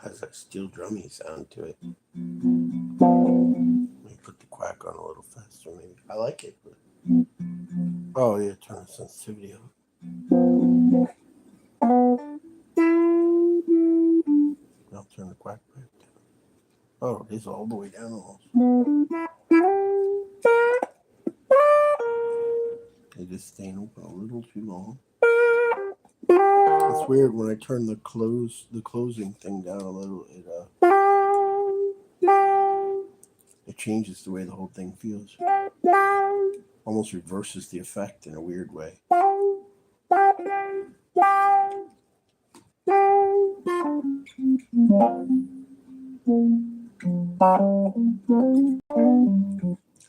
Has that steel drummy sound to it. Let me put the quack on a little faster, maybe. I like it. But... Oh, yeah, turn the sensitivity up. I'll turn the quack back down. Oh, it is all the way down almost. It is staying open a little too long. It's weird when I turn the closing thing down a little. It changes the way the whole thing feels. Almost reverses the effect in a weird way.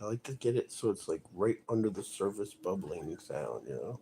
I like to get it so it's like right under the surface bubbling sound, you know?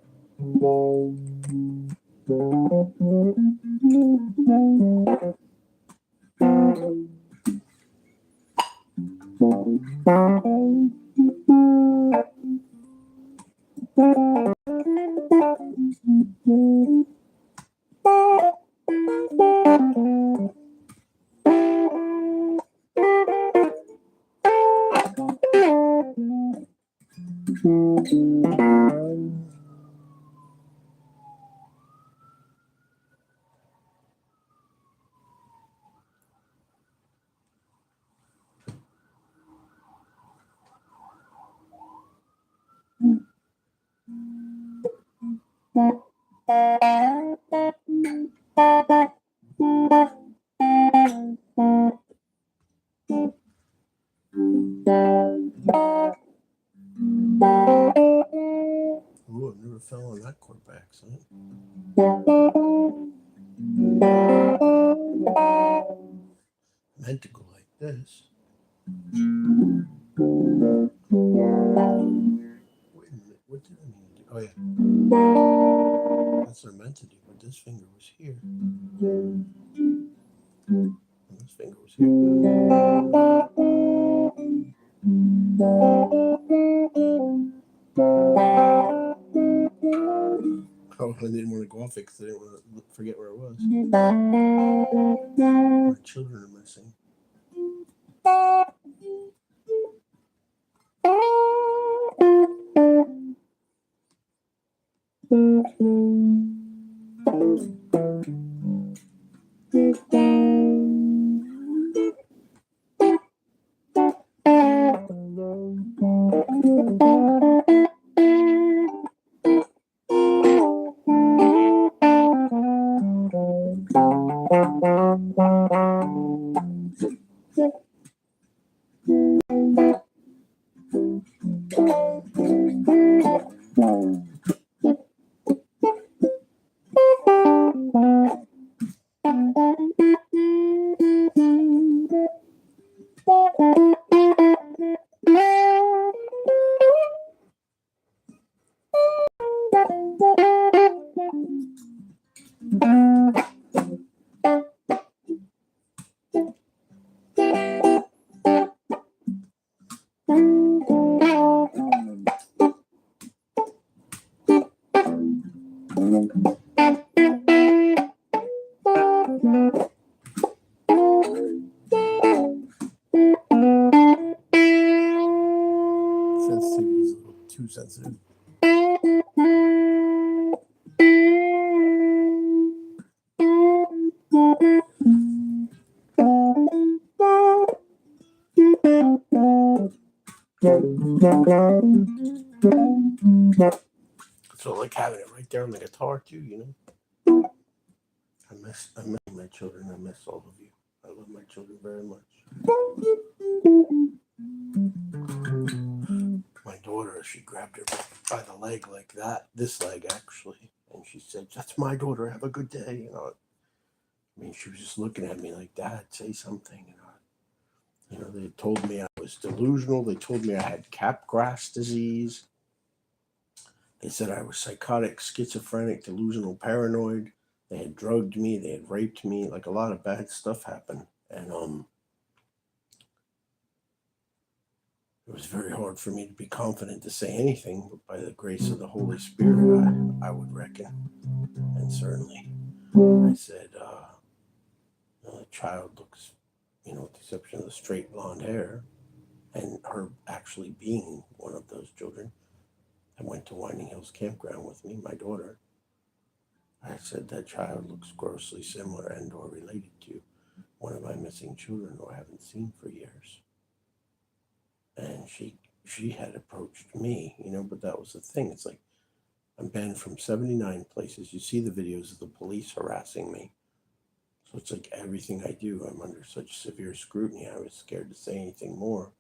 Ooh, I've never fell on that chord by accident. Meant to go like this. Wait a minute, what did I mean to do? Oh, yeah. That's what I meant to do, but this finger was here. And this finger was here. Oh, I didn't want to go off it because I didn't want to forget where it was. My children are missing. Sensitivity is a little too sensitive. So I like having it right there on the guitar too, you know. I miss my children. I miss all of you. I love my children very much. My daughter, she grabbed her by the leg like that, this leg actually, and she said, "That's my daughter. Have a good day." You know, I mean, she was just looking at me like, "Dad, say something." You know, they told me I was delusional. They told me I had Capgras disease. They said I was psychotic, schizophrenic, delusional, paranoid. They had drugged me. They had raped me. Like a lot of bad stuff happened, and it was very hard for me to be confident to say anything. But by the grace of the Holy Spirit, I would reckon, and certainly, I said, "The child looks, with the exception of the straight blonde hair, and her actually being one of those children that went to Winding Hills Campground with me, my daughter, I said that child looks grossly similar and or related to one of my missing children who I haven't seen for years. And she had approached me, but that was the thing. It's like I'm banned from 79 places. You see the videos of the police harassing me. So it's like everything I do, I'm under such severe scrutiny. I was scared to say anything more.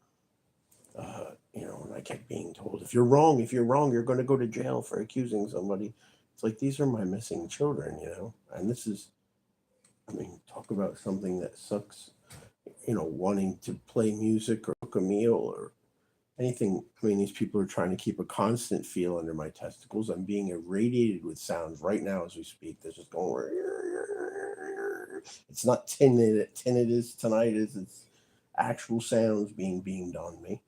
And I kept being told, if you're wrong, you're going to go to jail for accusing somebody. It's like, these are my missing children, and this is, talk about something that sucks, wanting to play music or cook a meal or anything. These people are trying to keep a constant feel under my testicles. I'm being irradiated with sounds right now as we speak. They're just going, it's not tinnitus, it's actual sounds being beamed on me.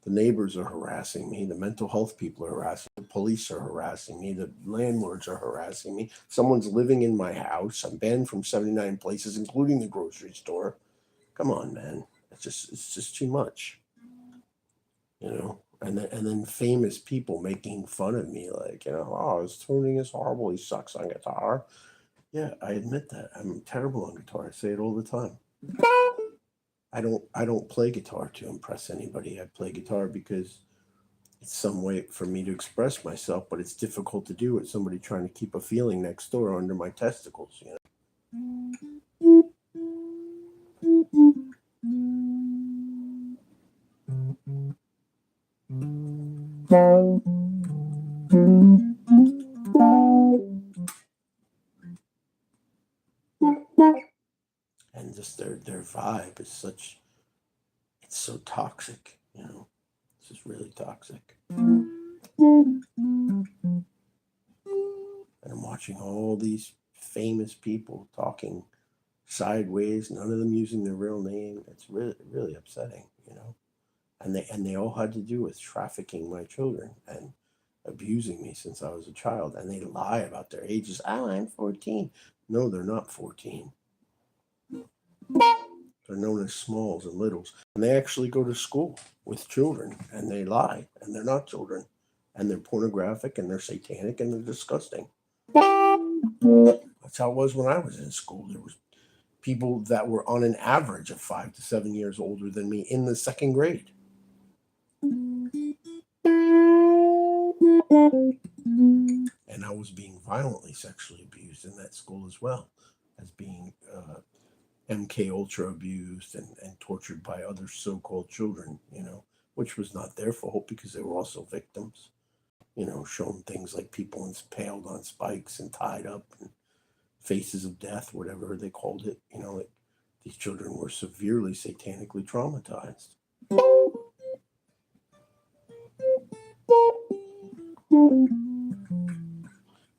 The neighbors are harassing me. The mental health people are harassing me. The police are harassing me. The landlords are harassing me. Someone's living in my house. I'm banned from 79 places, including the grocery store. Come on, man. It's just too much. And then famous people making fun of me, like, his tuning is horrible. He sucks on guitar. Yeah, I admit that. I'm terrible on guitar. I say it all the time. I don't play guitar to impress anybody. I play guitar because it's some way for me to express myself, but it's difficult to do with somebody trying to keep a feeling next door under my testicles, And just their vibe is it's so toxic, It's just really toxic. And I'm watching all these famous people talking sideways, none of them using their real name. It's really, really upsetting, And they all had to do with trafficking my children and abusing me since I was a child. And they lie about their ages. Oh, I'm 14. No, they're not 14. They're known as smalls and littles. And they actually go to school with children and they lie and they're not children. And they're pornographic and they're satanic and they're disgusting. That's how it was when I was in school. There was people that were on an average of 5 to 7 years older than me in the second grade. And I was being violently sexually abused in that school as well, as being MK Ultra abused and tortured by other so-called children, which was not their fault because they were also victims, shown things like people impaled on spikes and tied up and faces of death, whatever they called it, like these children were severely satanically traumatized.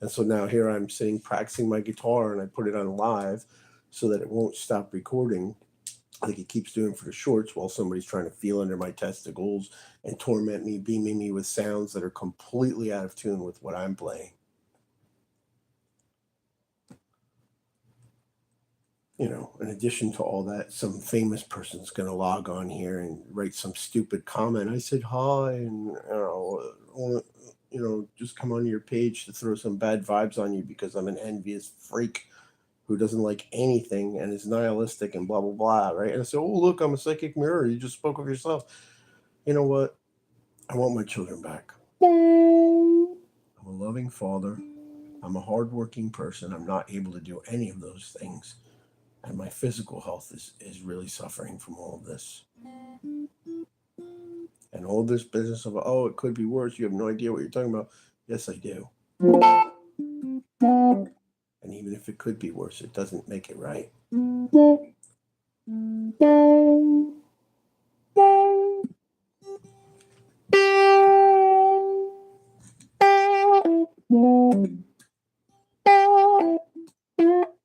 And so now here I'm sitting practicing my guitar and I put it on live so that it won't stop recording like it keeps doing for the shorts while somebody's trying to feel under my testicles and torment me, beaming me with sounds that are completely out of tune with what I'm playing. In addition to all that, some famous person's going to log on here and write some stupid comment. I said hi and, just come on your page to throw some bad vibes on you because I'm an envious freak who doesn't like anything and is nihilistic and blah, blah, blah, right? And I said, oh, look, I'm a psychic mirror. You just spoke of yourself. You know what? I want my children back. I'm a loving father. I'm a hardworking person. I'm not able to do any of those things. And my physical health is really suffering from all of this. And all this business of, it could be worse. You have no idea what you're talking about. Yes, I do. And even if it could be worse, it doesn't make it right.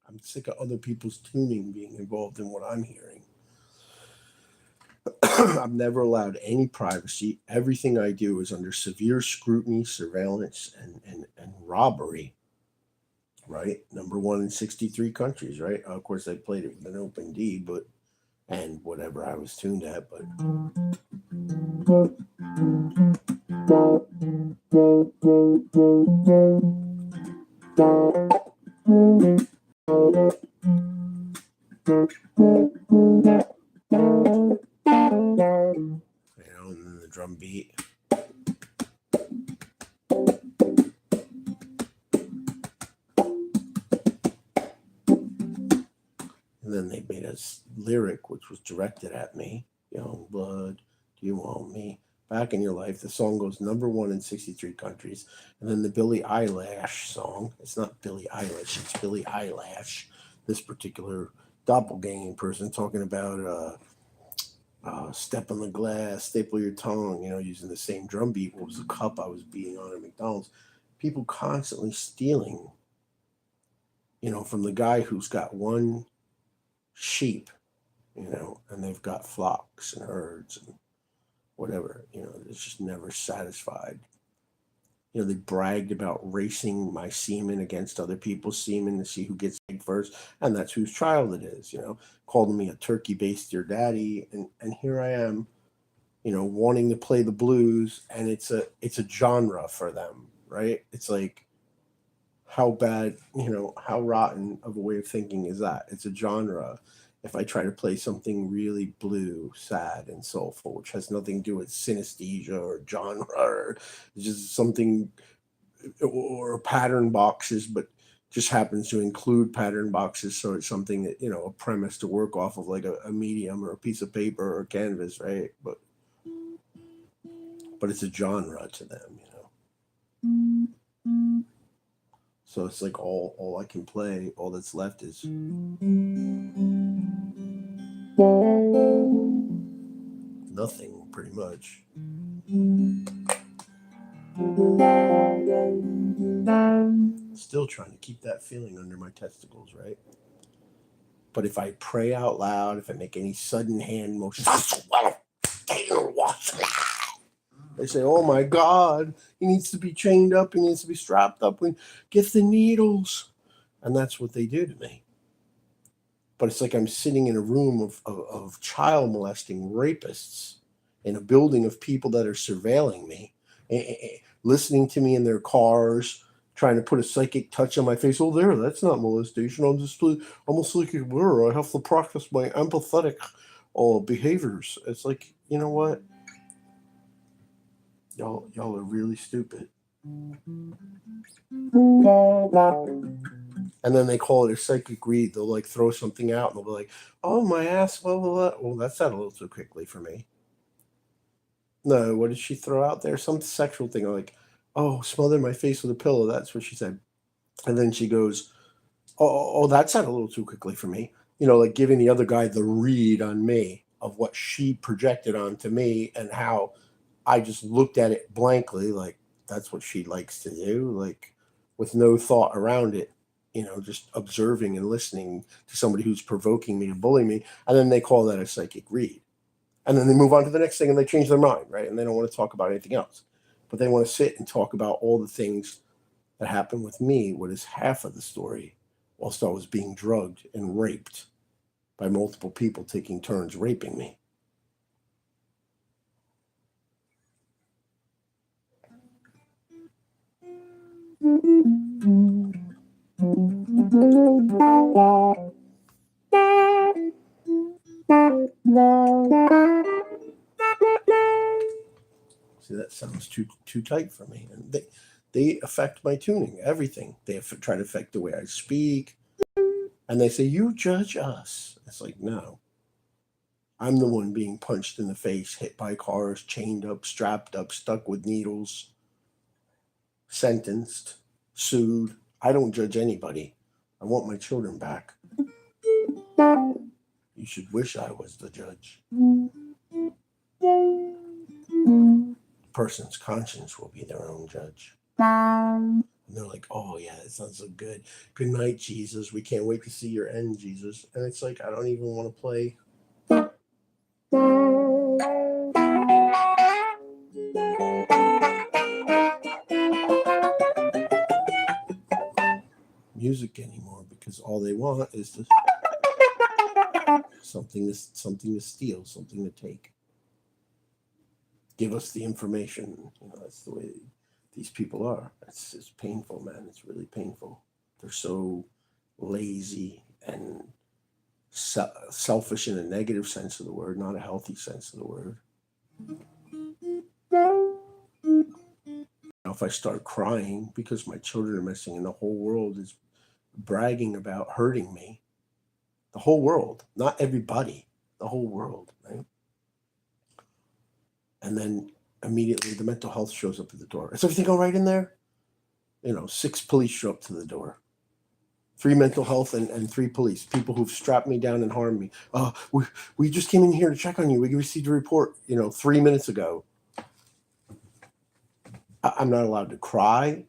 I'm sick of other people's tuning being involved in what I'm hearing. I've never allowed any privacy. Everything I do is under severe scrutiny, surveillance, and robbery right? Number one in 63 countries, right? Of course, I played it with an open D, but and whatever I was tuned at, but and then the drum beat. And then they made a lyric which was directed at me. Young blood, do you want me back in your life? The song goes number one in 63 countries. And then the Billie Eilish song, it's not Billie Eilish, it's Billie Eyelash. This particular doppelganging person talking about step on the glass, staple your tongue, using the same drum beat. What was the cup I was beating on at McDonald's? People constantly stealing, from the guy who's got one sheep, and they've got flocks and herds and whatever, it's just never satisfied. They bragged about racing my semen against other people's semen to see who gets laid first, and that's whose child it is, calling me a turkey baster daddy, and here I am, wanting to play the blues, and it's a genre for them, right? It's like, how bad, how rotten of a way of thinking is that? It's a genre. If I try to play something really blue, sad, and soulful, which has nothing to do with synesthesia or genre, or just something, or pattern boxes, but just happens to include pattern boxes, so it's something that, a premise to work off of, like a medium or a piece of paper or a canvas, right? But it's a genre to them, So it's like all I can play, all that's left is nothing, pretty much. Still trying to keep that feeling under my testicles, right? But if I pray out loud, if I make any sudden hand motions, they say, oh my God, he needs to be chained up, he needs to be strapped up, get the needles. And that's what they do to me. But it's like I'm sitting in a room of child molesting rapists, in a building of people that are surveilling me, listening to me in their cars, trying to put a psychic touch on my face. Oh, that's not molestation. I'm just almost like a blur. I have to practice my empathetic behaviors. It's like, you know what? Y'all are really stupid. And then they call it a psychic read. They'll like throw something out and they'll be like, oh, my ass, blah, blah, blah. Well, that's not a little too quickly for me. No, what did she throw out there? Some sexual thing, like, oh, smother my face with a pillow. That's what she said. And then she goes, oh, that's not a little too quickly for me. Like giving the other guy the read on me of what she projected onto me and how I just looked at it blankly, like that's what she likes to do, like with no thought around it, just observing and listening to somebody who's provoking me to bully me. And then they call that a psychic read. And then they move on to the next thing and they change their mind, right? And they don't want to talk about anything else. But they want to sit and talk about all the things that happened with me, what is half of the story, whilst I was being drugged and raped by multiple people taking turns raping me. See, that sounds too tight for me. And they affect my tuning, everything. They try to affect the way I speak. And they say, you judge us. It's like, no. I'm the one being punched in the face, hit by cars, chained up, strapped up, stuck with needles, sentenced, sued. I don't judge anybody. I want my children back. You should wish I was the judge. Person's conscience will be their own judge. And they're like, oh, yeah, that sounds so good. Good night, Jesus. We can't wait to see your end, Jesus. And it's like, I don't even want to play. music anymore because all they want is something to steal, something to take. Give us the information. That's the way these people are. It's painful, man. It's really painful. They're so lazy and selfish in a negative sense of the word, not a healthy sense of the word. If I start crying because my children are missing and the whole world is bragging about hurting me, the whole world, not everybody, the whole world, right? And then immediately the mental health shows up at the door. Is everything all right in there? 6 police show up to the door. 3 mental health and 3 police, people who've strapped me down and harmed me. We just came in here to check on you. We received a report, 3 minutes ago. I'm not allowed to cry.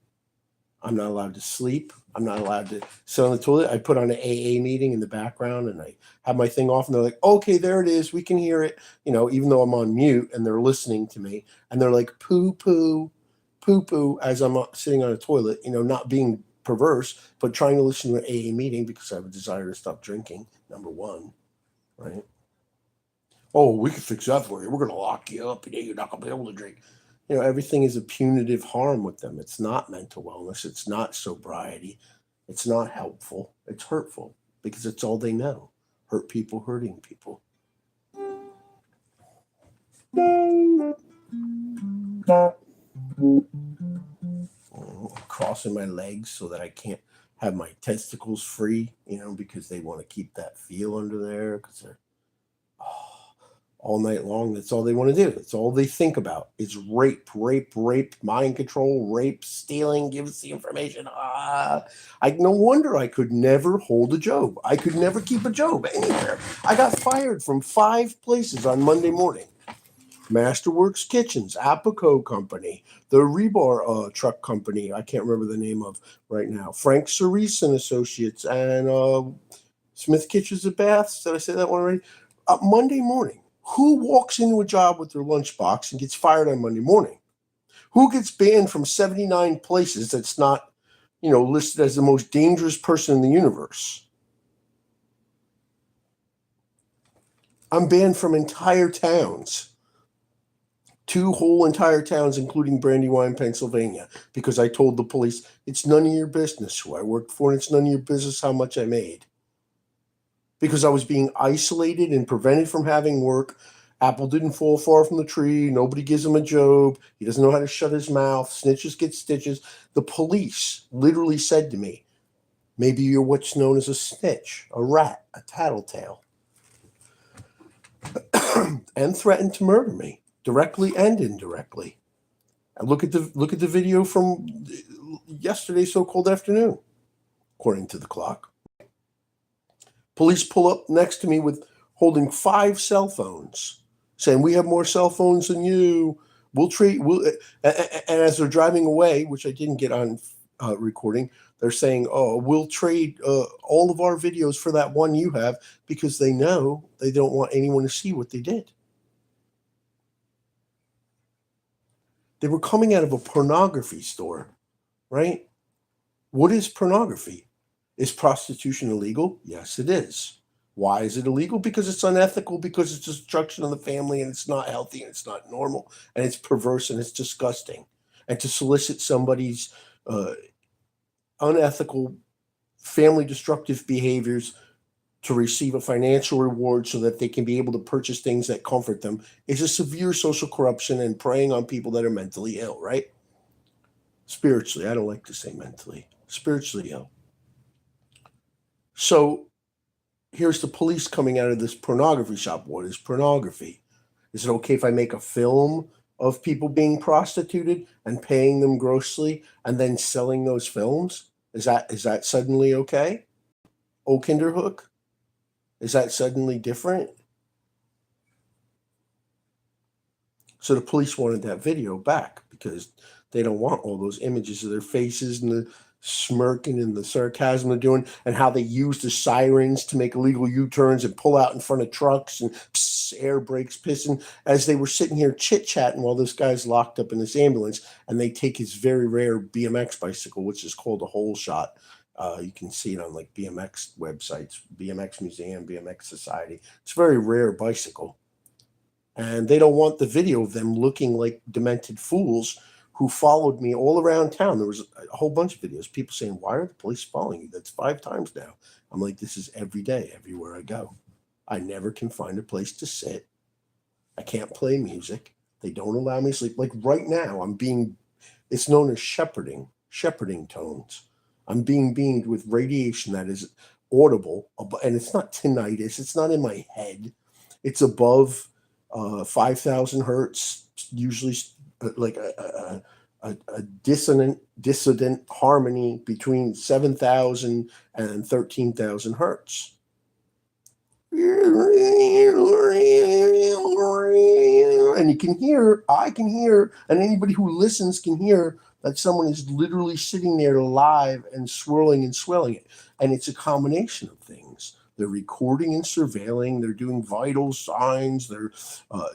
I'm not allowed to sleep. I'm not allowed to sit on the toilet. I put on an AA meeting in the background and I have my thing off and they're like, okay, there it is. We can hear it, even though I'm on mute and they're listening to me and they're like, poo, poo, poo, poo, as I'm sitting on a toilet, not being perverse, but trying to listen to an AA meeting because I have a desire to stop drinking, number one, right? Oh, we can fix that for you. We're going to lock you up and you're not going to be able to drink. Everything is a punitive harm with them. It's not mental wellness. It's not sobriety. It's not helpful. It's hurtful because it's all they know. Hurt people, hurting people. Crossing my legs so that I can't have my testicles free, because they want to keep that feel under there because they're all night long. That's all they want to do. That's all they think about is rape, mind control, rape, stealing, give us the information. No wonder I could never hold a job. I could never keep a job anywhere. I got fired from 5 places on Monday morning. Masterworks Kitchens, Apico Company, the Rebar Truck Company, I can't remember the name of right now, Frank Cerise and Associates, and Smith Kitchens and Baths. Did I say that one already? Monday morning. Who walks into a job with their lunchbox and gets fired on Monday morning? Who gets banned from 79 places that's not, listed as the most dangerous person in the universe? I'm banned from entire towns. 2 whole entire towns, including Brandywine, Pennsylvania, because I told the police, it's none of your business who I worked for, and it's none of your business how much I made. Because I was being isolated and prevented from having work. Apple didn't fall far from the tree. Nobody gives him a job. He doesn't know how to shut his mouth. Snitches get stitches. The police literally said to me, maybe you're what's known as a snitch, a rat, a tattletale, and threatened to murder me. Directly and indirectly. And look at the video from yesterday's so-called afternoon, according to the clock. Police pull up next to me with holding 5 cell phones, saying, we have more cell phones than you. And as they're driving away, which I didn't get on recording, they're saying, oh, we'll trade all of our videos for that one you have, because they know they don't want anyone to see what they did. They were coming out of a pornography store, right? What is pornography? Is prostitution illegal? Yes, it is. Why is it illegal? Because it's unethical, because it's destruction of the family, and it's not healthy, and it's not normal, and it's perverse, and it's disgusting. And to solicit somebody's unethical, family destructive behaviors to receive a financial reward so that they can be able to purchase things that comfort them is a severe social corruption and preying on people that are mentally ill, right? Spiritually, I don't like to say mentally, spiritually ill. So here's the police coming out of this pornography shop. What is pornography? Is it okay if I make a film of people being prostituted and paying them grossly and then selling those films? Is that suddenly okay? Oh, Kinderhook? Is that suddenly different? So the police wanted that video back because they don't want all those images of their faces and the smirking and the sarcasm they're doing and how they use the sirens to make illegal U-turns and pull out in front of trucks and air brakes pissing as they were sitting here chit-chatting while this guy's locked up in this ambulance, and they take his very rare BMX bicycle, which is called a hole shot. You can see it on like BMX websites, BMX Museum, BMX Society. It's a very rare bicycle. And they don't want the video of them looking like demented fools who followed me all around town. There was a whole bunch of videos, people saying, "Why are the police following you?" That's 5 times now. I'm like, this is every day, everywhere I go. I never can find a place to sit. I can't play music. They don't allow me to sleep. Like right now, it's known as shepherding tones. I'm being beamed with radiation that is audible, and it's not tinnitus. It's not in my head. It's above 5,000 hertz, usually like a dissonant harmony between 7,000 and 13,000 hertz. And you can hear, I can hear, and anybody who listens can hear that someone is literally sitting there live and swirling and swelling it. And it's a combination of things. They're recording and surveilling. They're doing vital signs. They're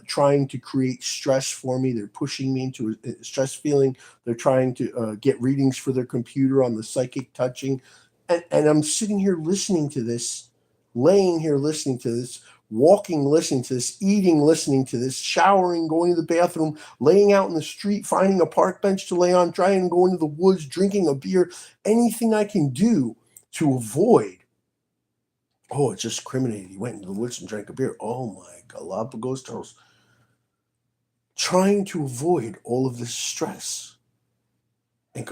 trying to create stress for me. They're pushing me into a stress feeling. They're trying to get readings for their computer on the psychic touching. And I'm sitting here listening to this, laying here listening to this, walking listening to this, eating listening to this, showering, going to the bathroom, laying out in the street, finding a park bench to lay on, trying to go into the woods, drinking a beer, anything I can do to avoid. Oh, it's just criminated. He went into the woods and drank a beer. Oh my Galapagos turtles. Trying to avoid all of this stress and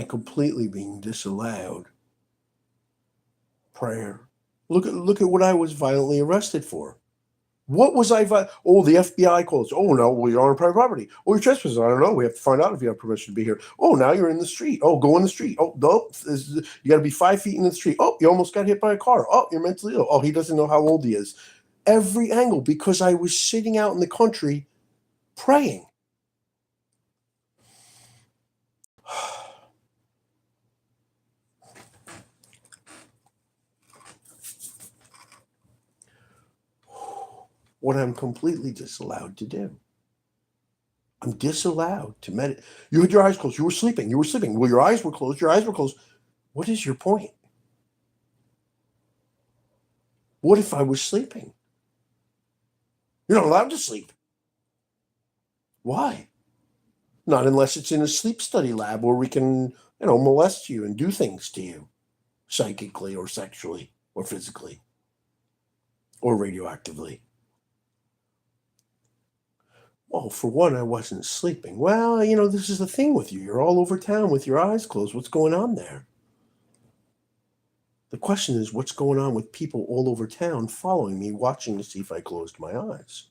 completely being disallowed prayer. Look at what I was violently arrested for. What was I? Oh, the FBI calls. Oh no, well you're on private property. Oh, you're trespassing. I don't know. We have to find out if you have permission to be here. Oh, now you're in the street. Oh, go in the street. Oh, no, you got to be 5 feet in the street. Oh, you almost got hit by a car. Oh, you're mentally ill. Oh, he doesn't know how old he is. Every angle because I was sitting out in the country praying. What I'm completely disallowed to do. I'm disallowed to meditate. You had your eyes closed. You were sleeping. You were sleeping. Well, your eyes were closed. Your eyes were closed. What is your point? What if I was sleeping? You're not allowed to sleep. Why? Not unless it's in a sleep study lab where we can, molest you and do things to you psychically or sexually or physically or radioactively. Well, for one, I wasn't sleeping. Well, this is the thing with you. You're all over town with your eyes closed. What's going on there? The question is, what's going on with people all over town following me, watching to see if I closed my eyes?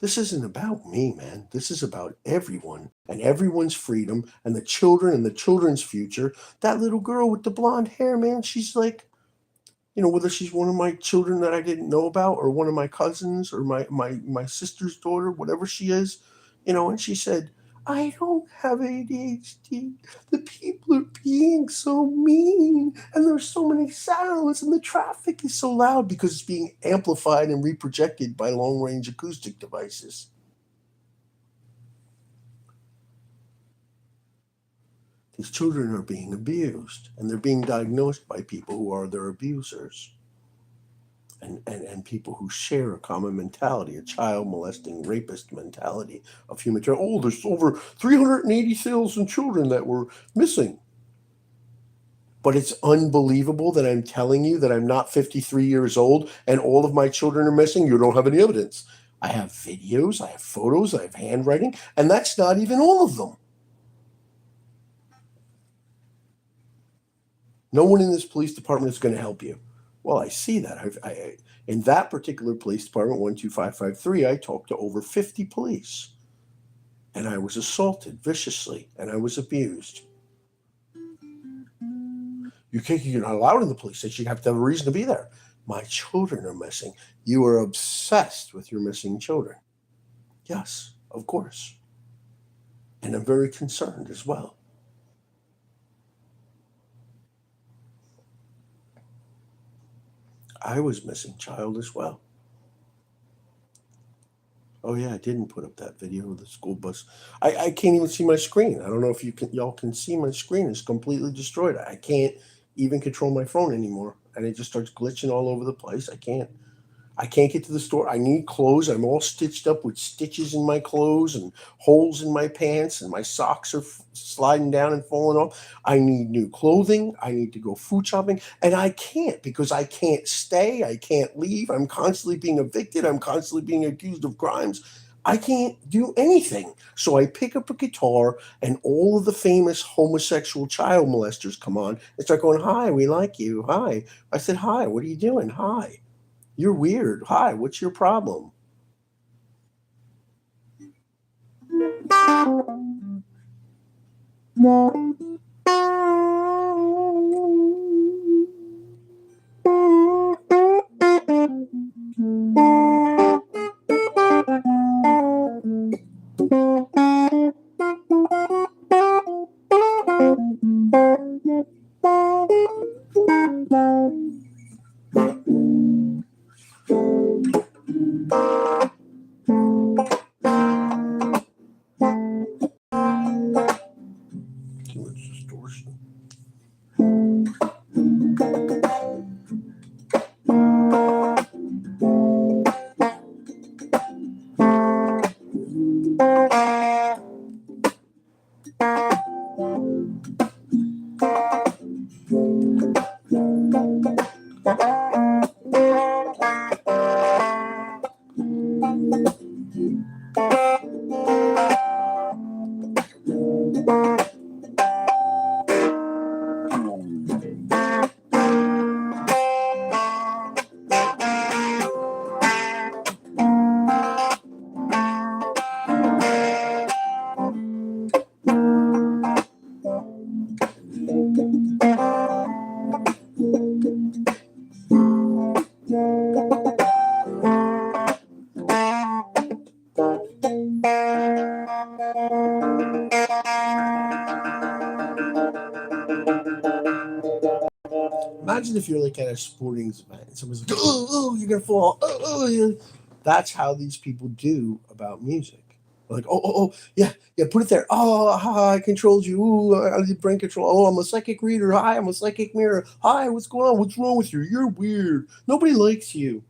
This isn't about me, man. This is about everyone and everyone's freedom and the children and the children's future. That little girl with the blonde hair, man, she's like, whether she's one of my children that I didn't know about or one of my cousins or my sister's daughter, whatever she is, and she said, "I don't have ADHD. The people are being so mean and there's so many sounds and the traffic is so loud because it's being amplified and reprojected by long-range acoustic devices." These children are being abused and they're being diagnosed by people who are their abusers. And people who share a common mentality, a child molesting rapist mentality of human trafficking. Oh, there's over 380,000 children that were missing. But it's unbelievable that I'm telling you that I'm not 53 years old and all of my children are missing. You don't have any evidence. I have videos, I have photos, I have handwriting, and that's not even all of them. No one in this police department is going to help you. Well, I see that. In that particular police department, 12553, I talked to over 50 police. And I was assaulted viciously, and I was abused. You're not allowed in the police station. You have to have a reason to be there. My children are missing. You are obsessed with your missing children. Yes, of course. And I'm very concerned as well. I was missing child as well. Oh yeah, I didn't put up that video of the school bus. I can't even see my screen. I don't know if y'all can see my screen. It's completely destroyed. I can't even control my phone anymore. And it just starts glitching all over the place. I can't get to the store. I need clothes. I'm all stitched up with stitches in my clothes and holes in my pants, and my socks are sliding down and falling off. I need new clothing. I need to go food shopping, and I can't because I can't stay. I can't leave. I'm constantly being evicted. I'm constantly being accused of crimes. I can't do anything. So I pick up a guitar, and all of the famous homosexual child molesters come on and start going, "Hi, we like you. Hi." I said, "Hi, what are you doing? Hi. You're weird. Hi, what's your problem?" Too much distortion. Imagine if you're like at a sporting event and someone's like, "Oh, oh, you're gonna fall." Oh, oh, yeah. That's how these people do about music. Like, "Oh, oh, oh, yeah, yeah, put it there. Oh, hi, I controlled you. Ooh, I did brain control. Oh, I'm a psychic reader. Hi, I'm a psychic mirror. Hi, what's going on? What's wrong with you? You're weird. Nobody likes you."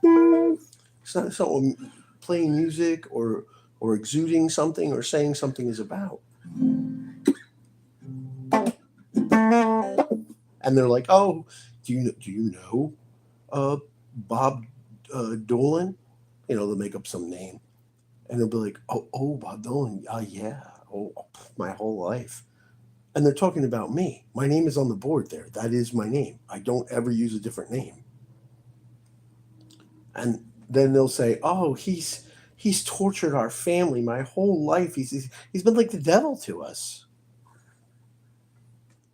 It's not what playing music or exuding something or saying something is about. And they're like, "Oh, do you know uh, Bob Dolan?" They'll make up some name, and they'll be like, "Oh, Bob Dolan. Yeah. Oh, my whole life." And they're talking about me. My name is on the board there. That is my name. I don't ever use a different name. And then they'll say, "Oh, he's tortured our family my whole life. He's been like the devil to us."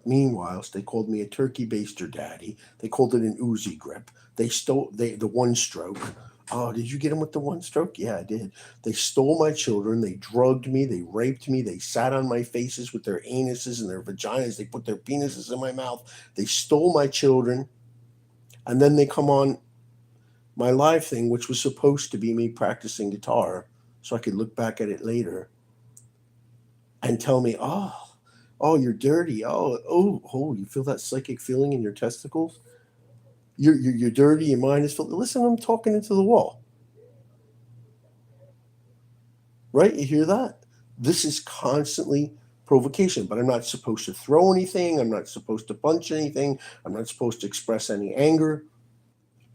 Meanwhile, they called me a turkey baster daddy. They called it an Uzi grip. They stole the one stroke. Oh, did you get him with the one stroke? Yeah, I did. They stole my children. They drugged me. They raped me. They sat on my faces with their anuses and their vaginas. They put their penises in my mouth. They stole my children. And then they come on my live thing, which was supposed to be me practicing guitar so I could look back at it later and tell me, "Oh, you're dirty. Oh, you feel that psychic feeling in your testicles? You're dirty. Your mind is filled." Listen, I'm talking into the wall, right? You hear that? This is constantly provocation, but I'm not supposed to throw anything. I'm not supposed to punch anything. I'm not supposed to express any anger.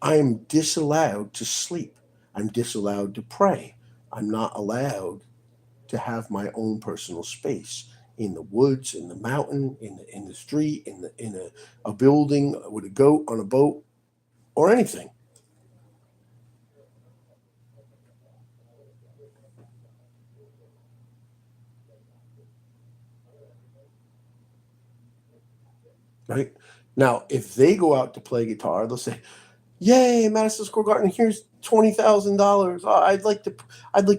I am disallowed to sleep. I'm disallowed to pray. I'm not allowed to have my own personal space in the woods, in the mountain, in the street, in a building with a goat on a boat or anything. Right now, if they go out to play guitar, they'll say, "Yay, Madison Square Garden! Here's $20,000. I'd like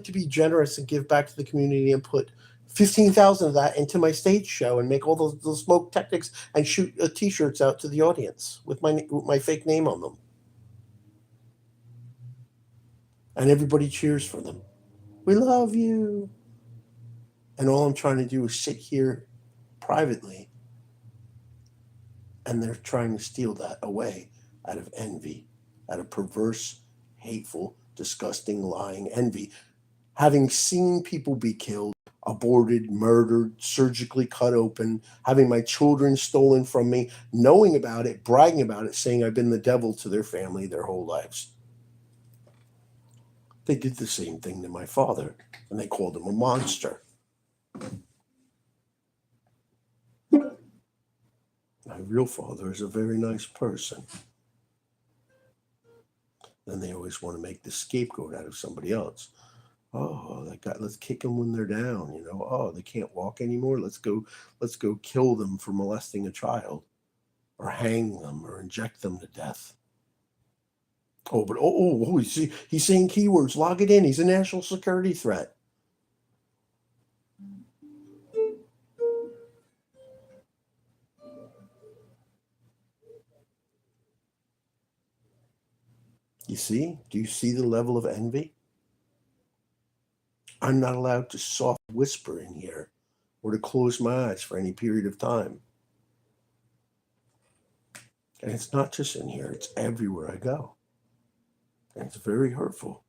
to be generous and give back to the community and put 15,000 of that into my stage show and make all those smoke technics and shoot T-shirts out to the audience with my fake name on them, and everybody cheers for them. We love you. And all I'm trying to do is sit here privately, and they're trying to steal that away out of envy, out of perverse, hateful, disgusting, lying envy. Having seen people be killed, aborted, murdered, surgically cut open, having my children stolen from me, knowing about it, bragging about it, saying I've been the devil to their family their whole lives. They did the same thing to my father, and they called him a monster. My real father is a very nice person. Then they always want to make the scapegoat out of somebody else. Oh, that guy, let's kick them when they're down, you know. Oh, they can't walk anymore. Let's go kill them for molesting a child, or hang them, or inject them to death. Oh, but he's saying keywords. Log it in. He's a national security threat. You see? Do you see the level of envy? I'm not allowed to soft whisper in here or to close my eyes for any period of time. And it's not just in here, it's everywhere I go. And it's very hurtful.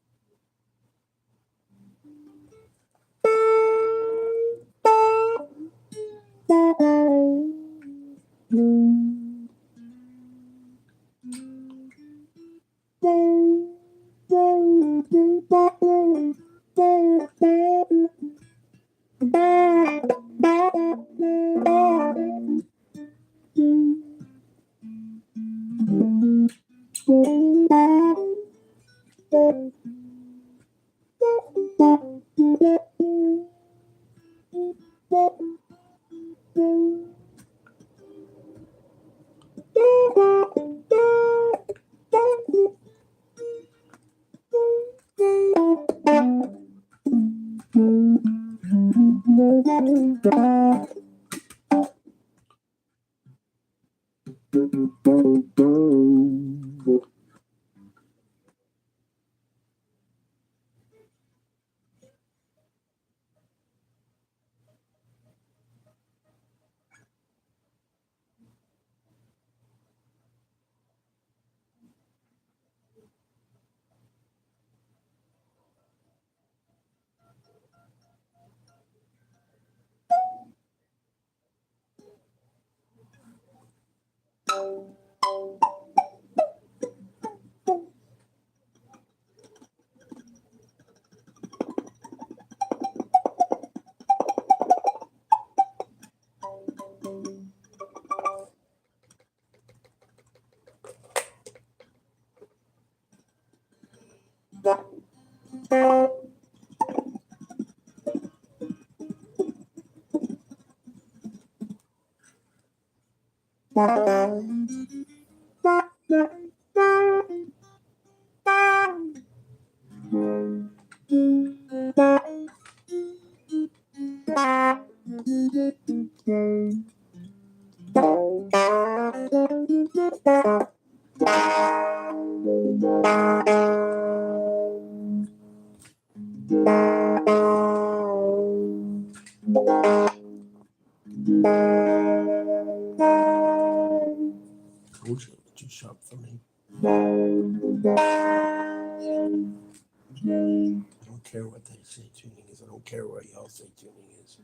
Too sharp for me. I don't care what they say tuning is. I don't care what y'all say tuning is.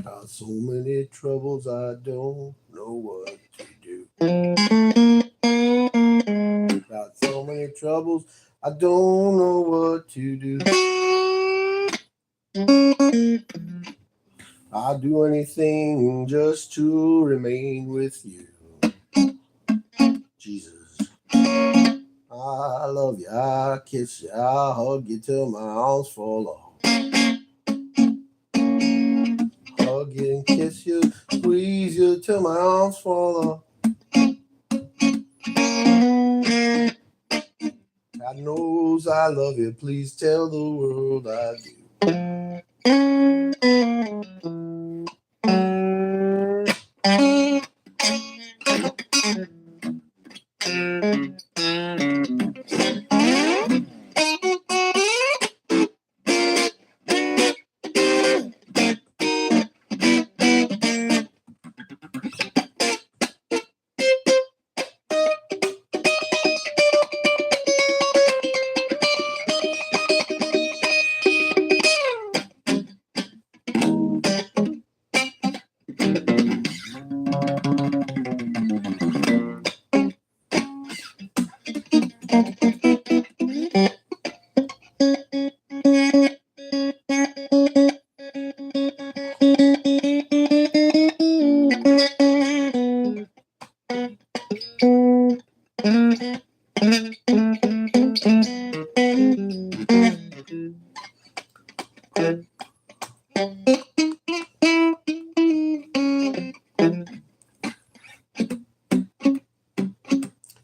Got so many troubles, I don't know what to do. Got so many troubles, I don't know what to do. I'll do anything just to remain with you. Jesus. I love you, I kiss you, I hug you till my arms fall off. Hug you and kiss you, squeeze you till my arms fall off. God knows I love you, please tell the world I do.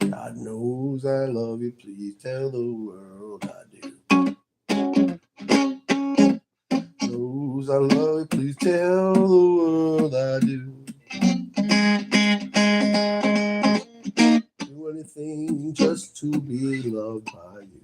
God knows I love you, please tell the world I do. Knows I love you, please tell the world I do. Do anything just to be loved by you.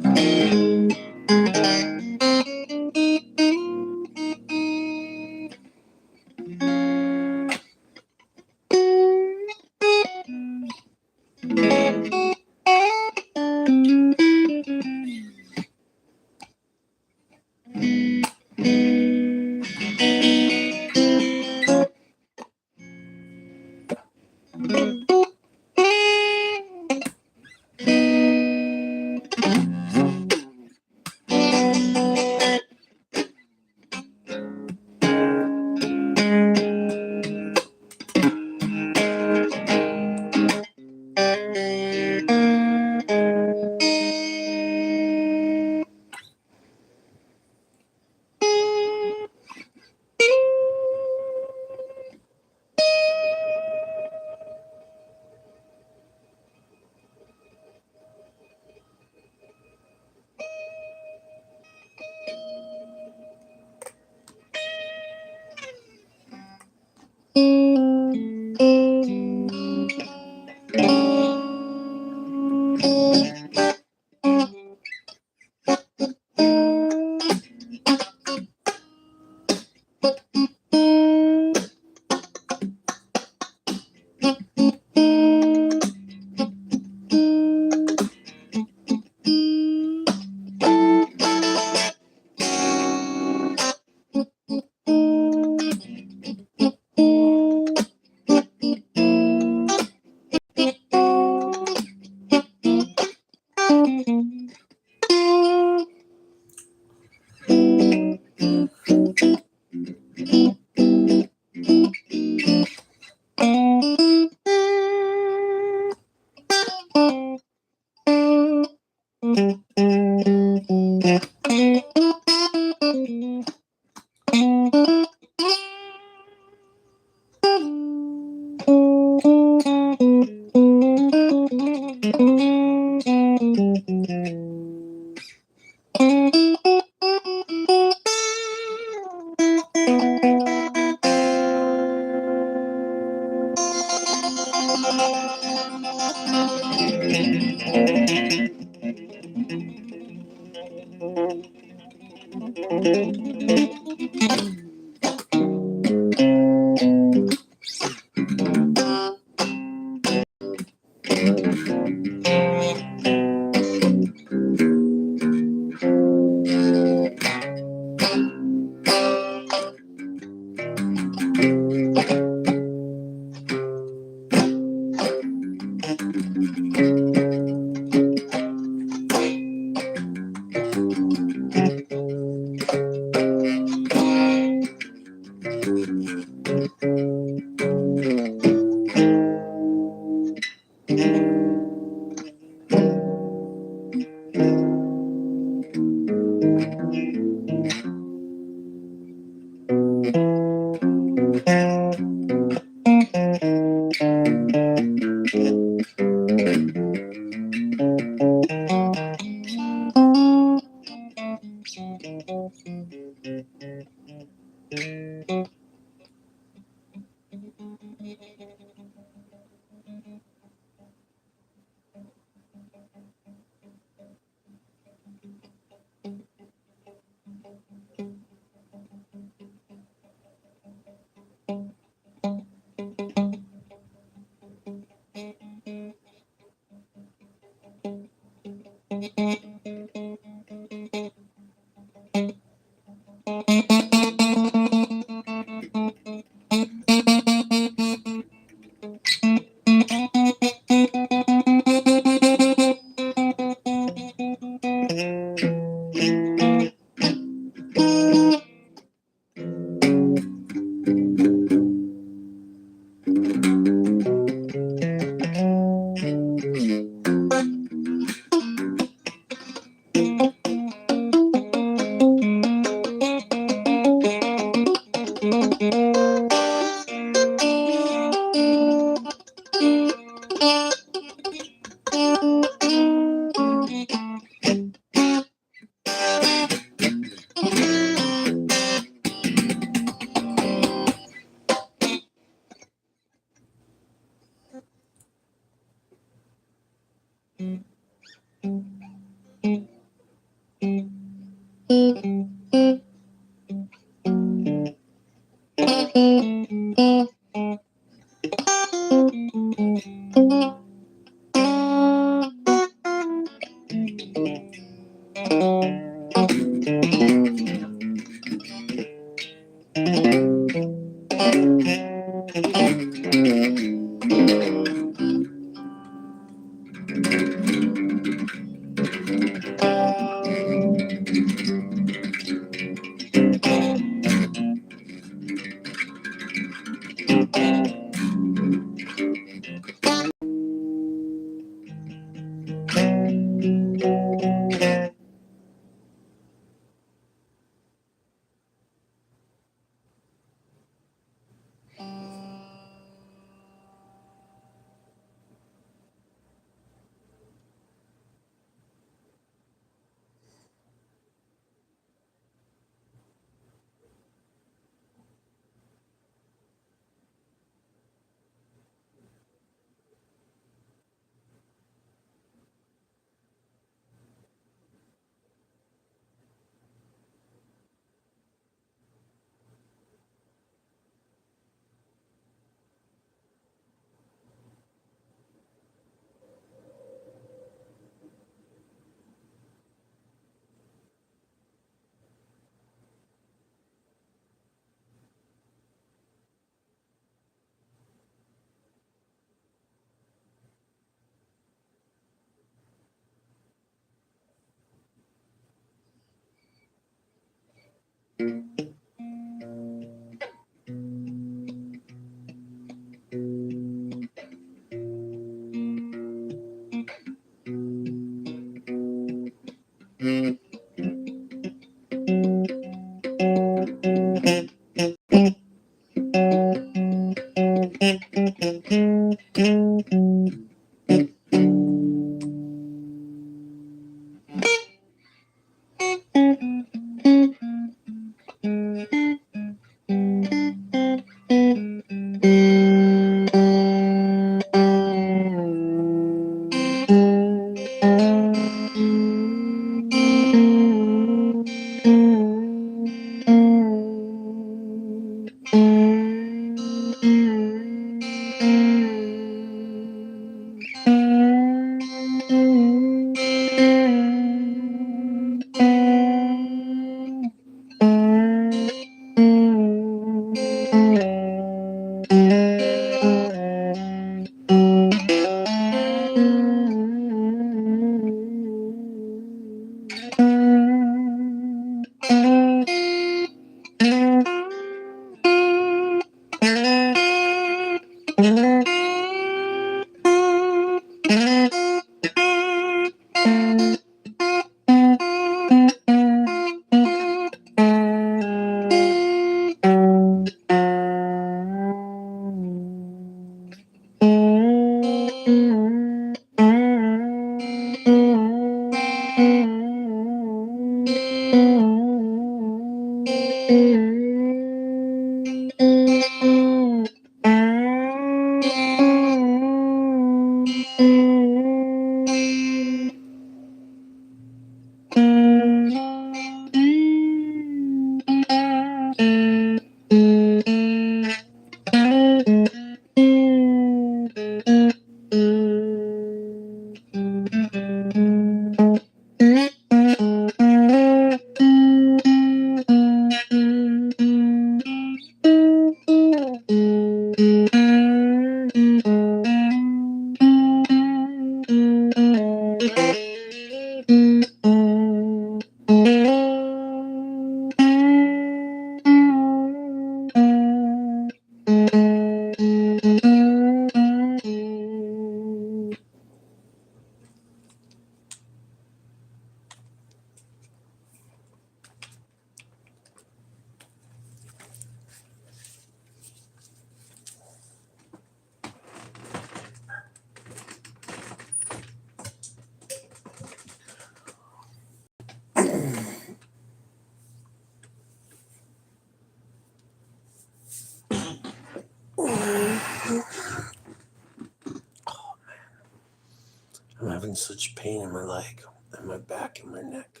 I'm having such pain in my leg, and my back, and my neck.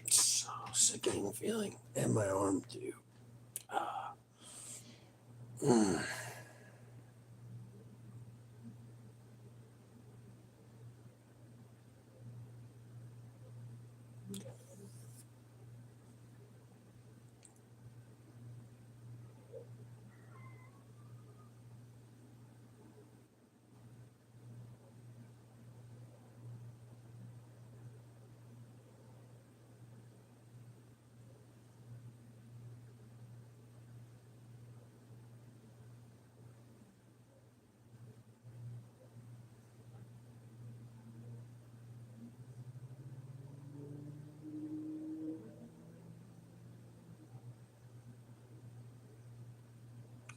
It's so sickening feeling, and my arm too.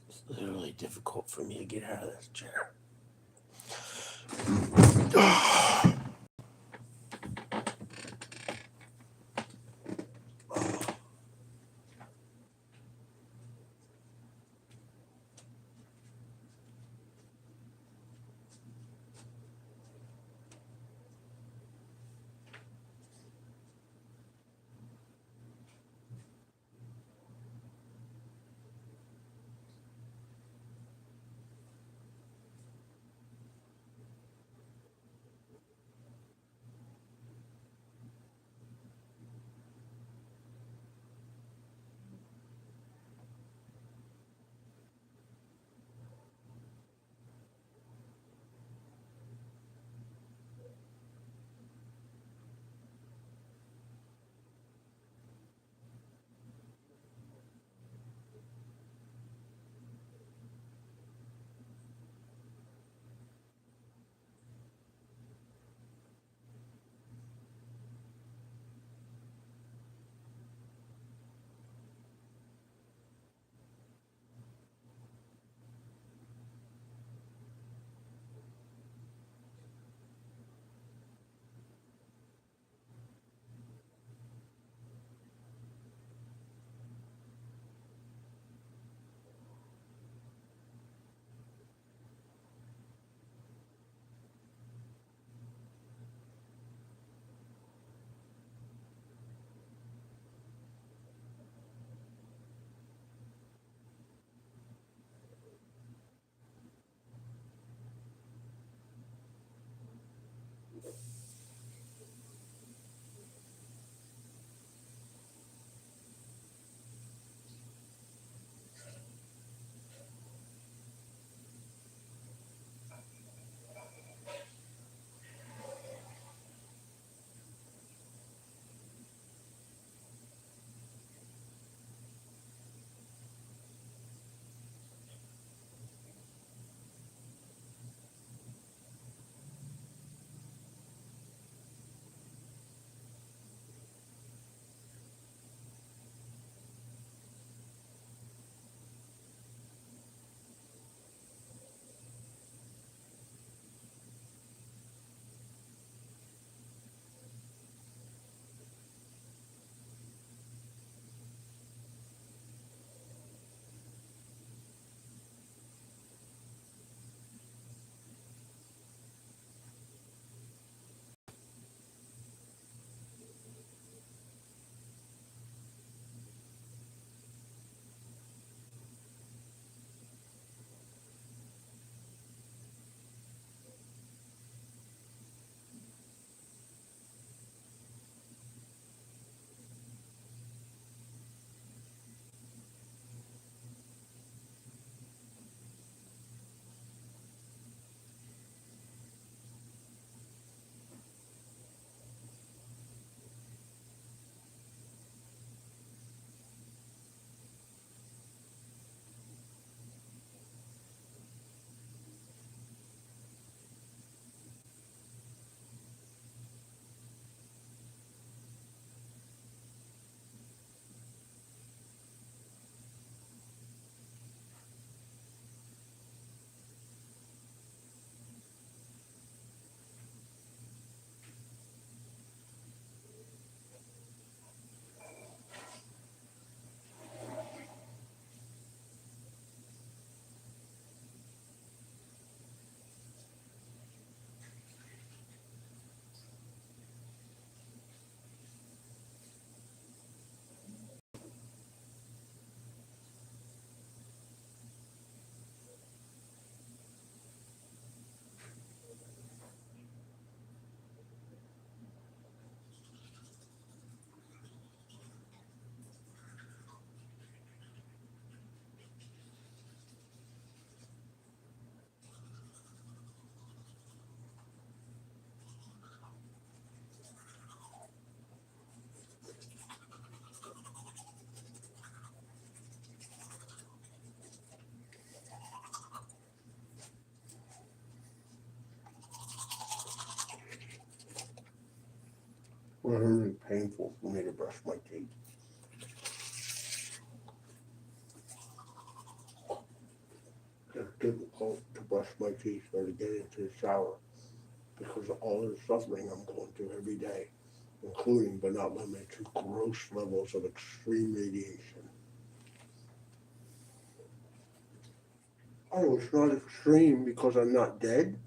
It's literally difficult for me to get out of this chair. really painful for me to brush my teeth. It's difficult to brush my teeth or to get into the shower because of all the suffering I'm going through every day, including but not limited to gross levels of extreme radiation. Oh, it's not extreme because I'm not dead?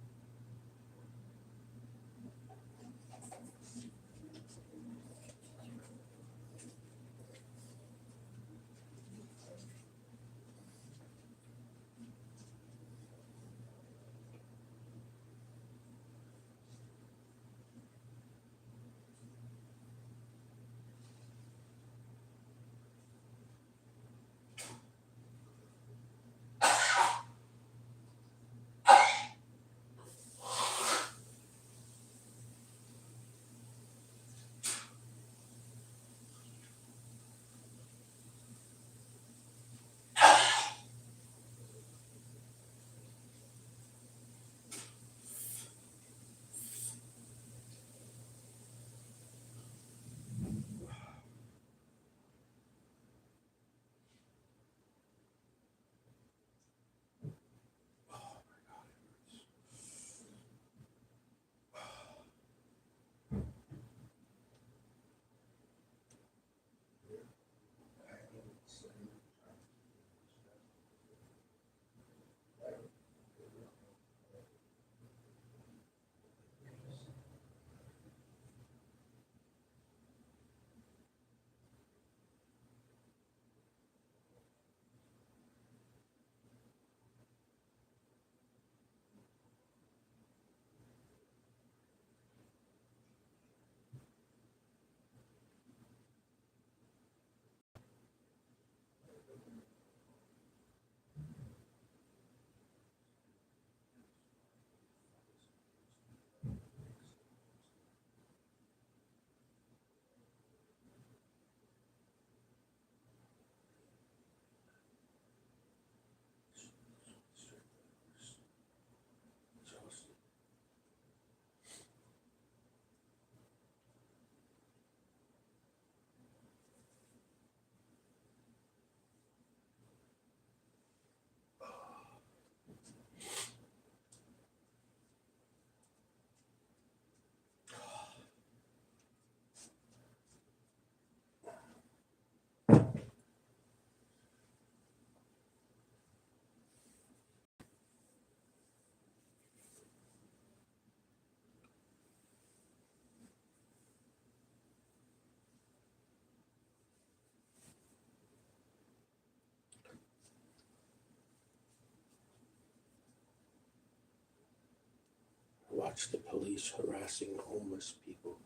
Watch the police harassing homeless people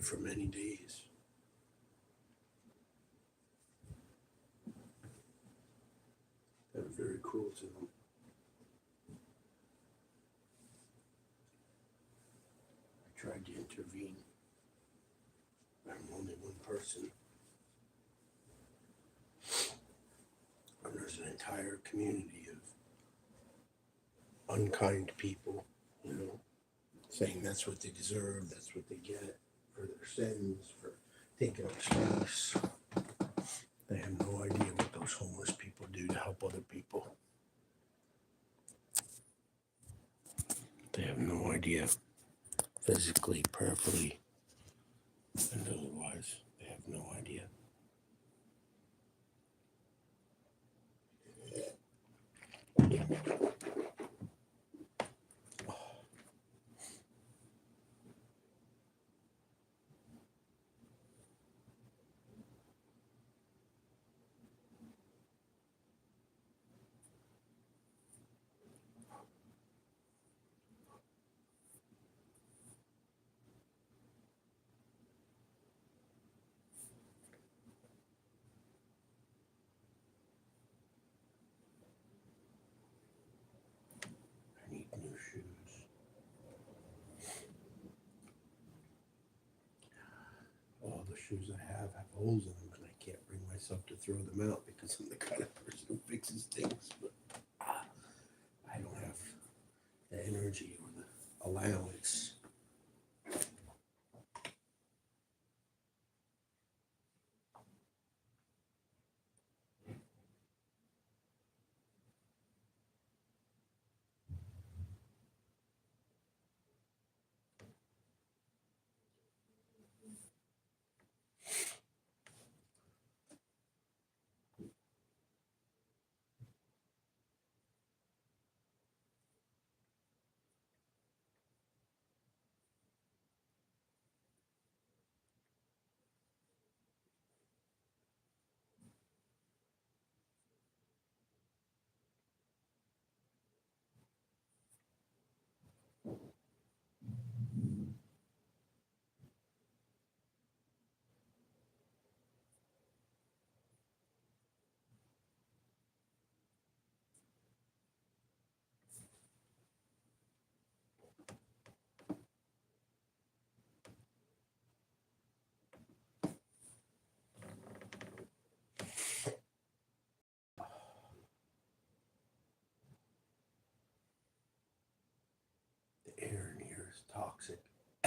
for many days. They were very cruel to them. I tried to intervene. I'm only one person. And there's an entire community of unkind people, saying that's what they deserve, that's what they get for their sins, for taking up space. They have no idea what those homeless people do to help other people. They have no idea, physically, prayerfully, and otherwise. They have no idea. I need new shoes. All the shoes I have holes in them, and I can't bring myself to throw them out because I'm the kind of person who fixes things. But I don't have the energy or the allowance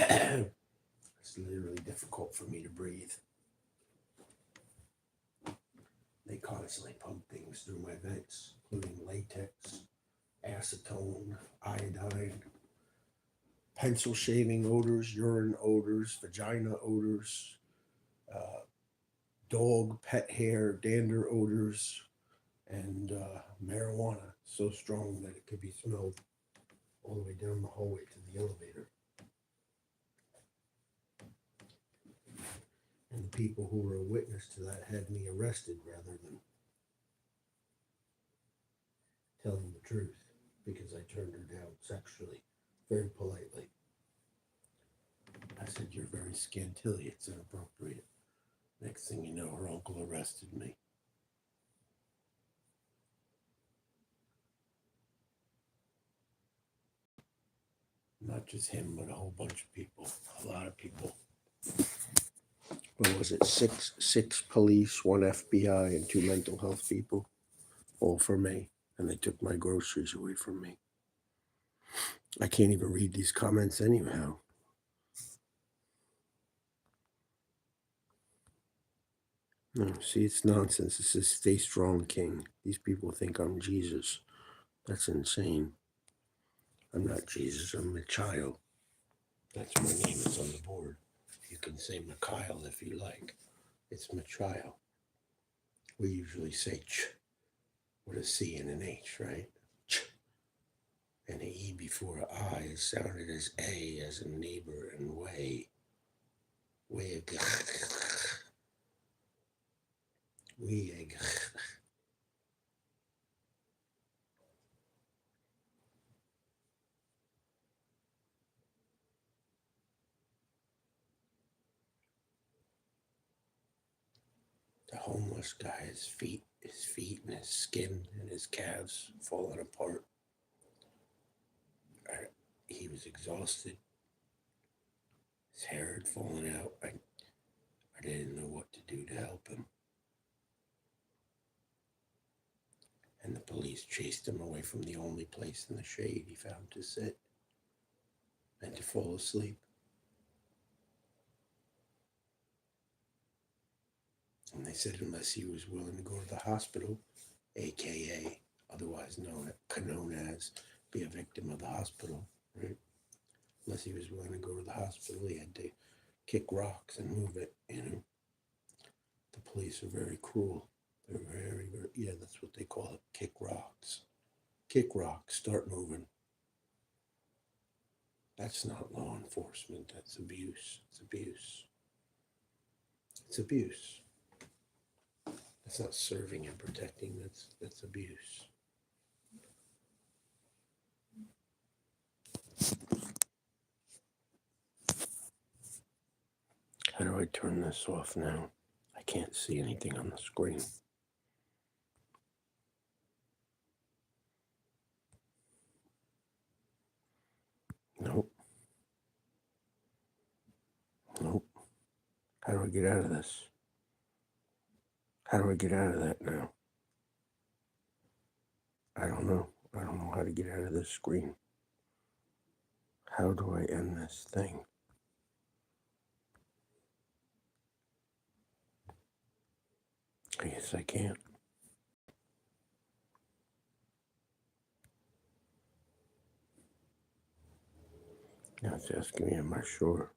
It's literally difficult for me to breathe. They constantly pump things through my vents, including latex, acetone, iodine, pencil shaving odors, urine odors, vagina odors, dog, pet hair, dander odors, and marijuana so strong that it could be smelled all the way down the hallway to the elevator. And the people who were a witness to that had me arrested rather than telling the truth, because I turned her down sexually, very politely. I said, "You're very scantily, it's inappropriate." Next thing you know, her uncle arrested me. Not just him, but a whole bunch of people, a lot of people. What was it? Six police, one FBI, and 2 mental health people, all for me. And they took my groceries away from me. I can't even read these comments anyhow. No, see, it's nonsense. It says, "Stay strong, King." These people think I'm Jesus. That's insane. I'm not Jesus. I'm Mikhail. That's my name. It's on the board. You can say Mikhail if you like. It's Mikhail. We usually say ch with a C and an H, right? Ch. And an E before an I is sounded as A, as in neighbor, and way. Way. We. The homeless guy, his feet and his skin and his calves falling apart. He was exhausted. His hair had fallen out. I didn't know what to do to help him. And the police chased him away from the only place in the shade he found to sit and to fall asleep. And they said unless he was willing to go to the hospital, aka otherwise known as be a victim of the hospital, right? Unless he was willing to go to the hospital, he had to kick rocks and move it, The police are very cruel. They're very, very, yeah, that's what they call it, kick rocks. Kick rocks, start moving. That's not law enforcement, that's abuse. It's abuse. It's abuse. That's not serving and protecting, that's abuse. How do I turn this off now? I can't see anything on the screen. Nope. Nope. How do I get out of this? How do I get out of that now? I don't know. I don't know how to get out of this screen. How do I end this thing? I guess I can't. Now it's asking me, am I sure?